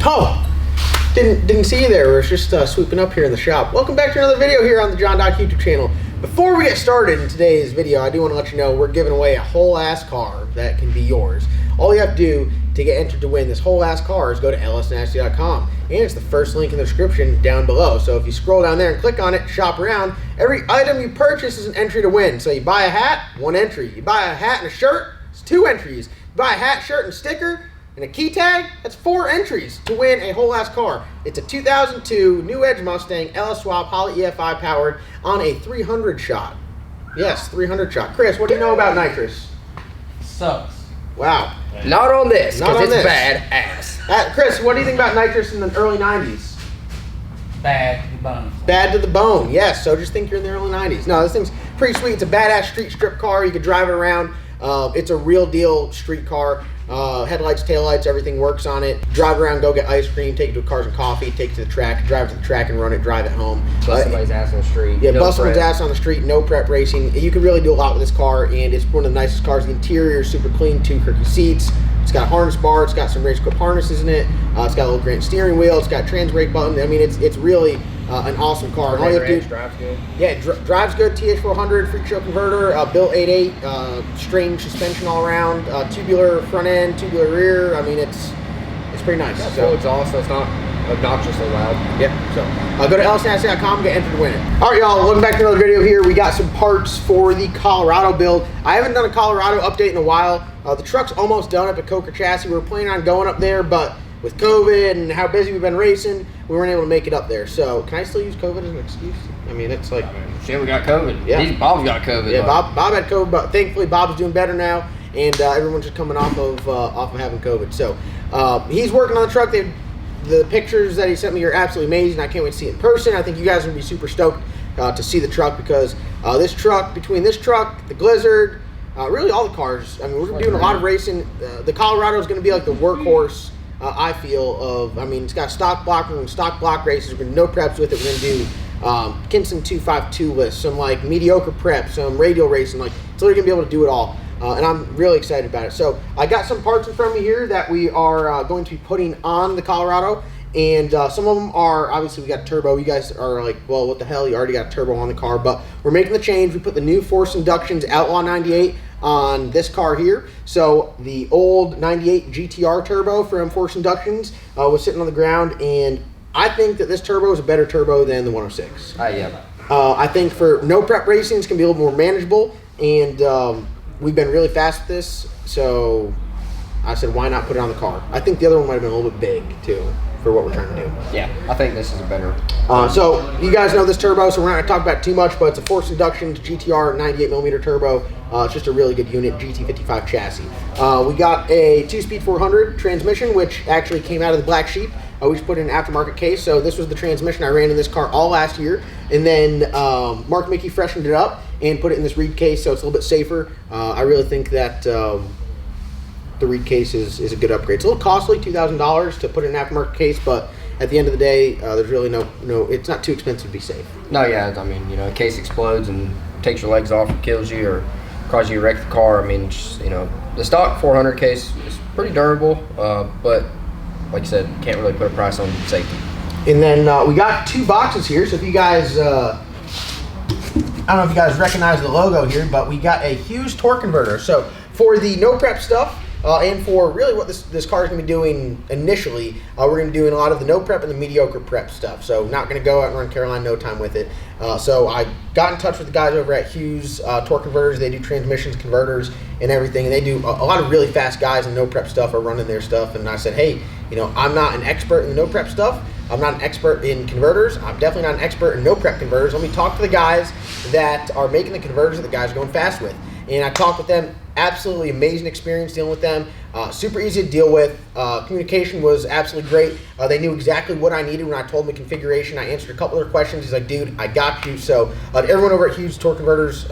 Oh, didn't see you there. We're just swooping up here in the shop. Welcome back to another video here on the John Doc YouTube channel. Before we get started in today's video, I do want to let you know we're giving away a whole ass car that can be yours. All you have to do to get entered to win this whole ass car is go to lsnasty.com, and it's the first link in the description down below. So if you scroll down there and click on it, shop around, every item you purchase is an entry to win. So you buy a hat, 1 entry. You buy a hat and a shirt, it's 2 entries. You buy a hat, shirt, and sticker, and a key tag, that's 4 entries to win a whole ass car. It's a 2002 New Edge Mustang LS Swap Holley EFI powered on a 300 shot. Yes, 300 shot. Chris, what do you know about nitrous? Sucks. Wow. Not on this, Not because on it's this. bad ass. Chris, what do you think about nitrous in the early 90s? Bad to the bone. Bad to the bone, yes. So just think you're in the early 90s. No, this thing's pretty sweet. It's a badass street strip car. You can drive it around. It's a real deal street car. Headlights, taillights, everything works on it. Drive around, go get ice cream, take it to Cars and Coffee, take it to the track, drive to the track and run it, drive it home. Bust somebody's ass on the street. Yeah, no bust someone's prep. ass on the street, no prep racing. You can really do a lot with this car, and it's one of the nicest cars. The interior is super clean, 2 Kirky seats. It's got a harness bar, it's got some race equipped harnesses in it. It's got a little Grant steering wheel, it's got trans brake button. I mean, it's really an awesome car. And all you have to do, Drives good. yeah, drives good. TH400 freak show converter, built 8.8, strange suspension all around, tubular front end, tubular rear. I mean, it's pretty nice. Yeah, So so it's also it's not obnoxiously loud. yeah, so go to lsnasty.com, get entered to win it. All right, y'all, welcome back to another video here. We got some parts for the Colorado build. I haven't done a Colorado update in a while. The truck's almost done up at Coker Chassis. We were planning on going up there, but with COVID and how busy we've been racing, we weren't able to make it up there. So can I still use COVID as an excuse? I mean, it's like... Shit, we got COVID. Yeah. Bob's got COVID. Yeah, Bob had COVID, but thankfully Bob's doing better now, and everyone's just coming off of having COVID. So he's working on the truck. The pictures that he sent me are absolutely amazing. I can't wait to see it in person. I think you guys are going to be super stoked to see the truck, because this truck, between this truck, the Blizzard, really all the cars, I mean, we're doing a lot of racing. The Colorado is going to be like the workhorse, I feel, of, I mean, it's got stock block, we're doing stock block races, we're going to do no preps with it, we're going to do Kinson 252 lists, some like mediocre prep, some radial racing, like, it's literally going to be able to do it all. And I'm really excited about it. So I got some parts in front of me here that we are going to be putting on the Colorado, and some of them are, obviously we got turbo. You guys are like, well, what the hell, you already got turbo on the car, but we're making the change. We put the new Force Inductions Outlaw 98 on this car here. So the old 98 GTR turbo from Force Inductions was sitting on the ground, and I think that this turbo is a better turbo than the 106. Yeah. I think for no prep racing, it's going to be a little more manageable, and we've been really fast with this, so I said, why not put it on the car? I think the other one might have been a little bit big, too, for what we're trying to do. Yeah, I think this is a better. So you guys know this turbo, so we're not going to talk about it too much, but it's a Force Inductions GTR 98mm turbo. It's just a really good unit, GT55 chassis. We got a 2-speed 400 transmission, which actually came out of the Black Sheep. We just put in an aftermarket case, so this was the transmission I ran in this car all last year. And then Mark Mickey freshened it up and put it in this reed case, so it's a little bit safer. I really think that the reed case is a good upgrade. It's a little costly, $2,000 to put in an aftermarket case, but at the end of the day, there's really no, it's not too expensive to be safe. No, yeah, I mean, a case explodes and takes your legs off and kills you or causes you to wreck the car. I mean, just, the stock 400 case is pretty durable, but like you said, can't really put a price on safety. And then we got 2 boxes here, so if you guys, I don't know if you guys recognize the logo here, but we got a Hughes torque converter. So for the no prep stuff, and for really what this car is going to be doing initially, we're going to be doing a lot of the no prep and the mediocre prep stuff. So not going to go out and run Caroline no time with it. So I got in touch with the guys over at Hughes Torque Converters. They do transmissions, converters, and everything. And they do a lot of really fast guys in no prep stuff are running their stuff. And I said, hey, I'm not an expert in the no prep stuff. I'm not an expert in converters. I'm definitely not an expert in no prep converters. Let me talk to the guys that are making the converters that the guys are going fast with. And I talked with them. Absolutely amazing experience dealing with them. Super easy to deal with. Communication was absolutely great. They knew exactly what I needed when I told them the configuration. I answered a couple of their questions. He's like, dude, I got you. So to everyone over at Hughes Torque Converters,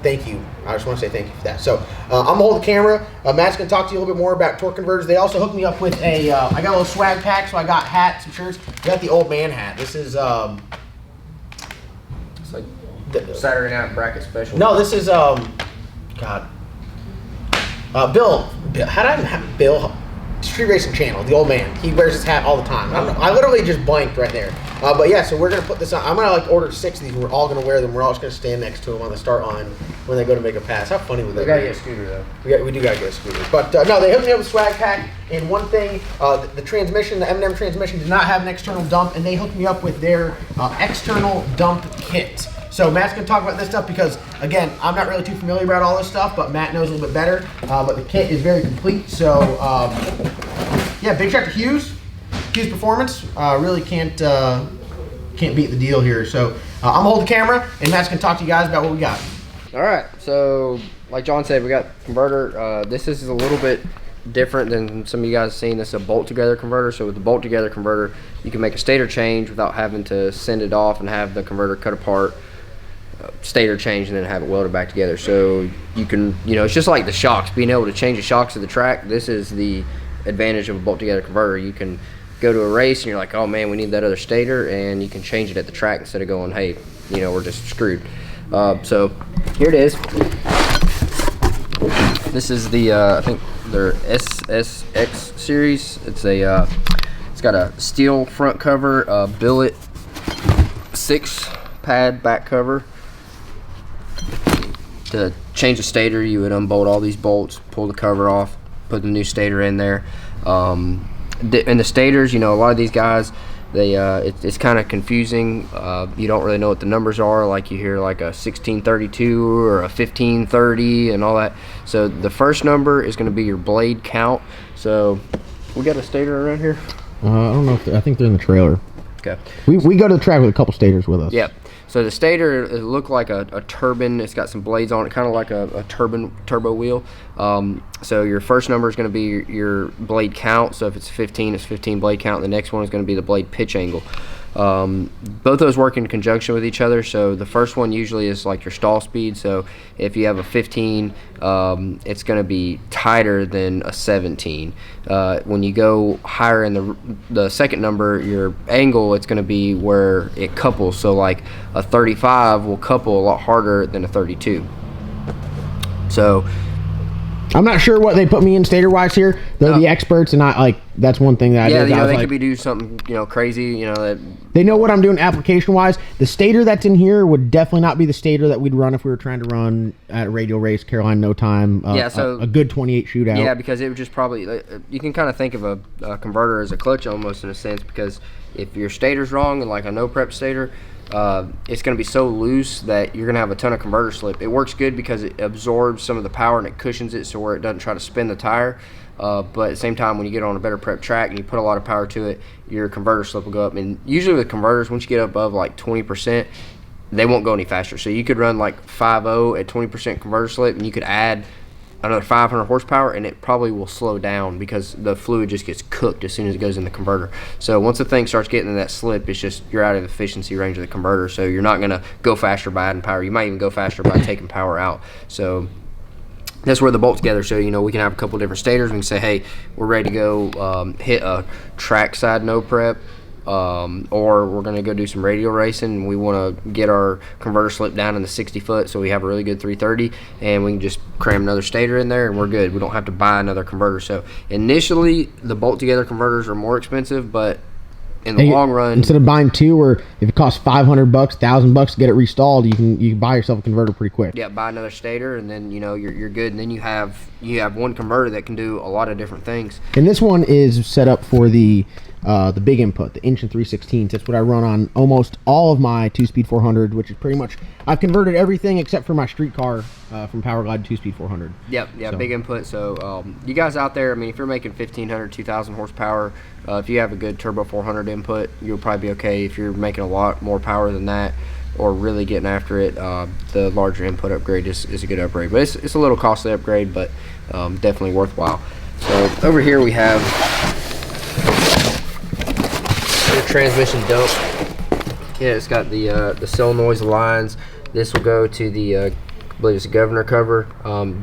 thank you. I just want to say thank you for that. So I'm going to hold the camera. Matt's going to talk to you a little bit more about torque converters. They also hooked me up with I got a little swag pack, so I got hats and shirts. I got the old man hat. This is, it's like Saturday Night Bracket Special. no, this is, God. Bill, how did I, Bill, Street Racing Channel, the old man. He wears his hat all the time. I literally just blanked right there. But yeah, so we're gonna put this on. I'm gonna like order 6 of these. We're all gonna wear them. We're all just gonna stand next to them on the start line when they go to make a pass. How funny would that be? We gotta get a scooter though. We do gotta get a scooter. But no, they hooked me up with swag pack. And one thing, the transmission, the M&M transmission, did not have an external dump, and they hooked me up with their external dump kit. So Matt's gonna talk about this stuff because, again, I'm not really too familiar about all this stuff, but Matt knows a little bit better. But the kit is very complete. So yeah, big shout to Hughes. Hughes Performance really can't beat the deal here. So I'm gonna hold the camera, and Matt's gonna talk to you guys about what we got. All right, so like John said, we got converter. This is a little bit different than some of you guys have seen. This is a bolt together converter. So with the bolt together converter, you can make a stator change without having to send it off and have the converter cut apart, stator change, and then have it welded back together. So you can, it's just like the shocks, being able to change the shocks of the track. This is the advantage of a bolt together converter. You can go to a race and you're like, oh man, we need that other stator, and you can change it at the track instead of going, hey, we're just screwed. So here it is. This is the I think their SSX series. It's got a steel front cover, billet 6 pad back cover. To change the stator, you would unbolt all these bolts, pull the cover off, put the new stator in there. And the stators, a lot of these guys, it's kind of confusing. You don't really know what the numbers are. Like you hear like a 1632 or a 1530 and all that. So the first number is going to be your blade count. So we got a stator around here. I don't know I think they're in the trailer. Okay. We go to the track with a couple stators with us. Yep. So the stator, it looked like a turbine. It's got some blades on it, kind of like a turbo wheel. So your first number is going to be your blade count. So if it's 15, it's 15 blade count. The next one is going to be the blade pitch angle. Both those work in conjunction with each other. So the first one usually is like your stall speed. So if you have a 15, it's going to be tighter than a 17. When you go higher in the second number, your angle, it's going to be where it couples. So like a 35 will couple a lot harder than a 32. So I'm not sure what they put me in stator wise here. They're the experts, and that's one thing that I did. Yeah, they could be doing something crazy. That they know what I'm doing application wise. The stator that's in here would definitely not be the stator that we'd run if we were trying to run at a radial race, Carolina No Time. So a good 28 shootout. Yeah, because it would just probably you can kind of think of a converter as a clutch almost in a sense, because if your stator's wrong and like a no prep stator, it's going to be so loose that you're going to have a ton of converter slip. It works good because it absorbs some of the power and it cushions it so where it doesn't try to spin the tire. But at the same time, when you get on a better prep track and you put a lot of power to it, your converter slip will go up. And usually with converters, once you get above like 20%, they won't go any faster. So you could run like 5.0 at 20% converter slip, and you could add another 500 horsepower, and it probably will slow down because the fluid just gets cooked as soon as it goes in the converter. So once the thing starts getting in that slip, it's just you're out of the efficiency range of the converter. So you're not going to go faster by adding power. You might even go faster by taking power out. So that's where the bolt together. So we can have a couple different stators. We can say, hey, we're ready to go hit a track side no prep, or we're going to go do some radial racing, and we want to get our converter slip down in the 60 foot so we have a really good 330, and we can just cram another stator in there and we're good. We don't have to buy another converter. So initially the bolt together converters are more expensive, but in the long run, instead of buying 2, or if it costs $500, $1,000 to get it restalled, you can buy yourself a converter pretty quick. Yeah, buy another stator, and then you're good. And then you have one converter that can do a lot of different things. And this one is set up for the big input, the 1 3/16. That's what I run on almost all of my 2-speed 400, which is pretty much, I've converted everything except for my street car from Powerglide 2-speed 400. Yep, yeah, so big input. So you guys out there, I mean, if you're making 1,500, 2,000 horsepower, if you have a good turbo 400 input, you'll probably be okay. If you're making a lot more power than that, or really getting after it, the larger input upgrade is a good upgrade. But it's a little costly upgrade, but definitely worthwhile. So over here we have the transmission dump. Yeah, it's got the solenoids, lines. This will go to the I believe it's a governor cover.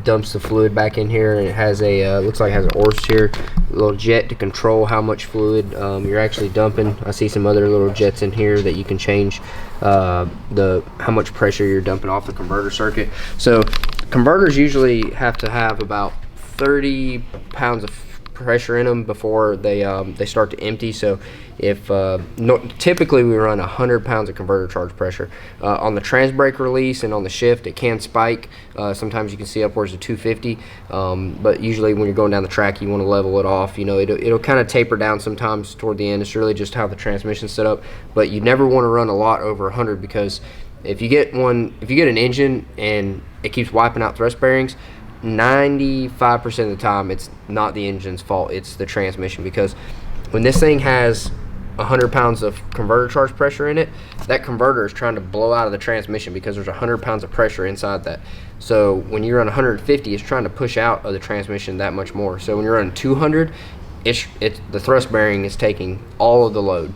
Dumps the fluid back in here, and it has a looks like it has an Orst here, a little jet to control how much fluid you're actually dumping. I see some other little jets in here that you can change how much pressure you're dumping off the converter circuit. So converters usually have to have about 30 pounds of pressure in them before they start to empty. So if typically we run 100 pounds of converter charge pressure on the trans brake release, and on the shift it can spike. Sometimes you can see upwards of 250, but usually when you're going down the track you want to level it off. You know, it'll kind of taper down sometimes toward the end. It's really just how the transmission's set up, but you never want to run a lot over 100, because if you get an engine and it keeps wiping out thrust bearings, 95% of the time it's not the engine's fault, it's the transmission. Because when this thing has 100 pounds of converter charge pressure in it, that converter is trying to blow out of the transmission because there's 100 pounds of pressure inside that. So when you run 150, it's trying to push out of the transmission that much more. So when you're running 200, the thrust bearing is taking all of the load.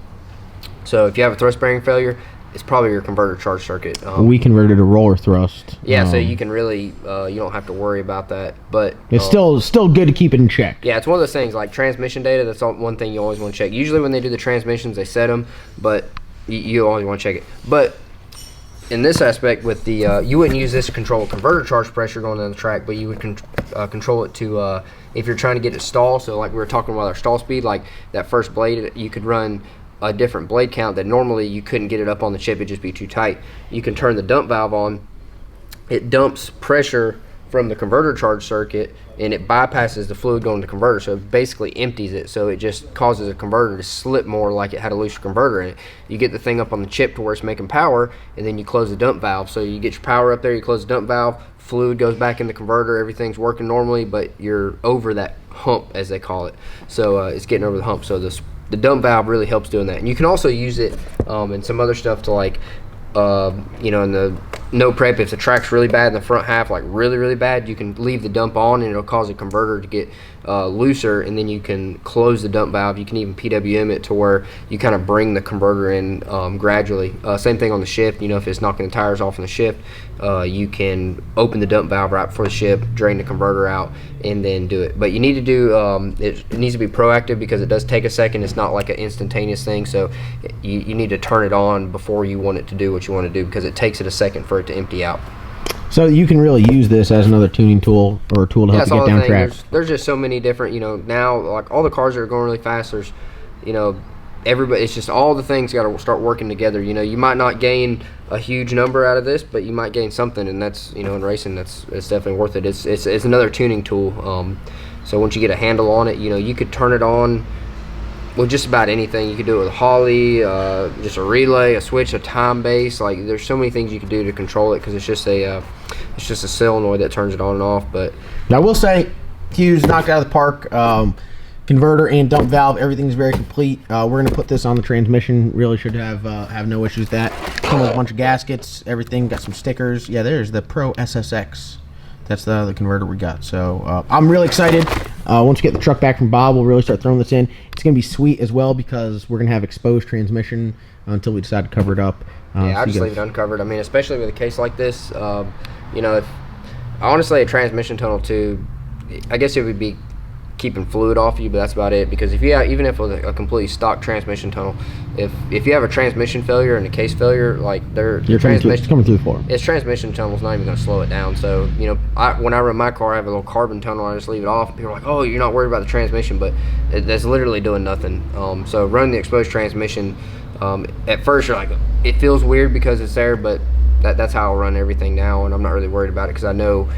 So if you have a thrust bearing failure, it's probably your converter charge circuit. We converted a roller thrust. Yeah, so you can really you don't have to worry about that. But it's still good to keep it in check. Yeah, it's one of those things like transmission data. That's one thing you always want to check. Usually when they do the transmissions, they set them, but you always want to check it. But in this aspect, with the you wouldn't use this to control converter charge pressure going down the track, but you would control it to if you're trying to get it stall. So like we were talking about our stall speed, like that first blade, you could run a different blade count that normally you couldn't get it up on the chip, it'd just be too tight. You can turn the dump valve on, it dumps pressure from the converter charge circuit and it bypasses the fluid going to the converter, so it basically empties it, so it just causes a converter to slip more like it had a looser converter in it. You get the thing up on the chip to where it's making power, and then you close the dump valve. So you get your power up there, you close the dump valve, fluid goes back in the converter, everything's working normally, but you're over that hump, as they call it. So it's getting over the hump. So the dump valve really helps doing that. And you can also use it in some other stuff to, like, you know, in the no prep, if the track's really bad in the front half, like really bad, you can leave the dump on and it'll cause a converter to get looser, and then you can close the dump valve. You can even PWM it to where you kind of bring the converter in gradually. Same thing on the shift. You know, if it's knocking the tires off in the shift, you can open the dump valve right before the shift, drain the converter out, and then do it. But you need to do it needs to be proactive, because it does take a second. It's not like an instantaneous thing, so you need to turn it on before you want it to do what you want to do, because it takes it a second for it to empty out. So you can really use this as another tuning tool, or a tool to help you get down track. There's just so many different, you know, now, like all the cars that are going really fast, there's, you know, everybody, it's just all the things got to start working together. You know, you might not gain a huge number out of this, but you might gain something, and that's, you know, in racing, it's definitely worth it. It's another tuning tool. So once you get a handle on it, you know, you could turn it on with just about anything. You could do it with a Holley, just a relay, a switch, a time base. Like, there's so many things you can do to control it, because it's just a solenoid that turns it on and off. But I will say, Hughes knocked out of the park. Converter and dump valve, everything's very complete. We're going to put this on the transmission. Really should have no issues with that. Come with a bunch of gaskets, everything. Got some stickers. Yeah, there's the Pro SSX. That's the converter we got. So I'm really excited. Once we get the truck back from Bob, we'll really start throwing this in. It's going to be sweet as well, because we're going to have exposed transmission until we decide to cover it up. Yeah, I just leave it uncovered. I mean, especially with a case like this, you know, if honestly a transmission tunnel too, I guess it would be keeping fluid off you, but that's about it. Because even if it was a completely stock transmission tunnel, if you have a transmission failure and a case failure, like it's coming through the floor. Its transmission tunnel's not even going to slow it down. So, you know, when I run my car, I have a little carbon tunnel. I just leave it off. People are like, "Oh, you're not worried about the transmission," but that's literally doing nothing. So running the exposed transmission, at first you're like, it feels weird because it's there, but that's how I run everything now, and I'm not really worried about it, because I know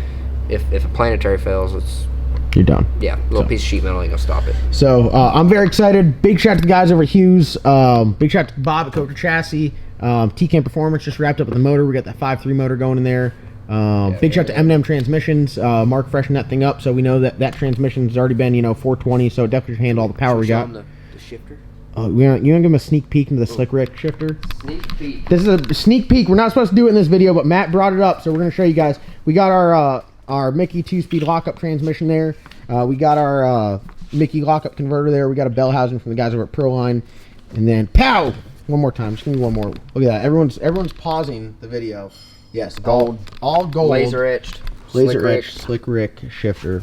if a planetary fails, you're done. Yeah, a little piece of sheet metal ain't gonna stop it. So I'm very excited. Big shout out to the guys over at Hughes. Big shout out to Bob at Cobra Chassis. TCAM Performance just wrapped up with the motor. We got that 5.3 motor going in there. Big shout out to M&M Transmissions. Mark freshened that thing up, so we know that transmission's already been, 420, so it definitely should handle all the power we got. The shifter. You want to give him a sneak peek into the Slick Rick shifter? Sneak peek. This is a sneak peek. We're not supposed to do it in this video, but Matt brought it up, so we're going to show you guys. We got our Mickey 2-speed lockup transmission there. We got our Mickey lockup converter there. We got a bell housing from the guys over at Proline. And then, pow! One more time. Just give me one more. Look at that. Everyone's pausing the video. Yes, gold. All gold. Laser etched. Slick Rick shifter.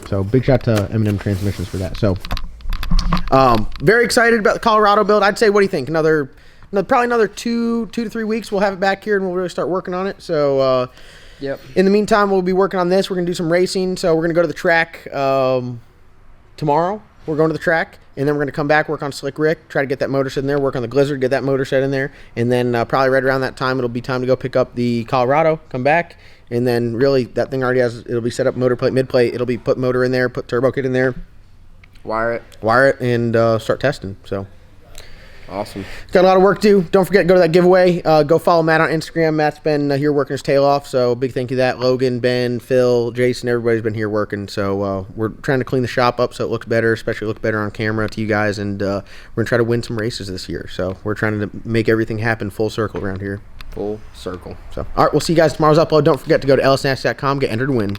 So big shout out to M&M Transmissions for that. So very excited about the Colorado build. I'd say, what do you think? Probably another 2 to 3 weeks. We'll have it back here and we'll really start working on it. So yep. In the meantime, we'll be working on this. We're gonna do some racing. So we're gonna go to the track tomorrow we're going to the track, and then we're going to come back, work on Slick Rick, try to get that motor set in there, work on the Glizzard, get that motor set in there, and then probably right around that time it'll be time to go pick up the Colorado, come back, and then really that thing already has, it'll be set up motor plate, mid plate, it'll be put motor in there, put turbo kit in there, Wire it. and start testing. So Awesome. got a lot of work to do. Don't forget, go to that giveaway. Go follow Matt on Instagram. Matt's been here working his tail off, so big thank you to that. Logan, Ben, Phil, Jason, everybody's been here working. So we're trying to clean the shop up so it looks better, especially look better on camera to you guys, and we're going to try to win some races this year. So we're trying to make everything happen full circle around here. Full circle. So, all right, we'll see you guys tomorrow's upload. Don't forget to go to lsnasty.com, get entered to win.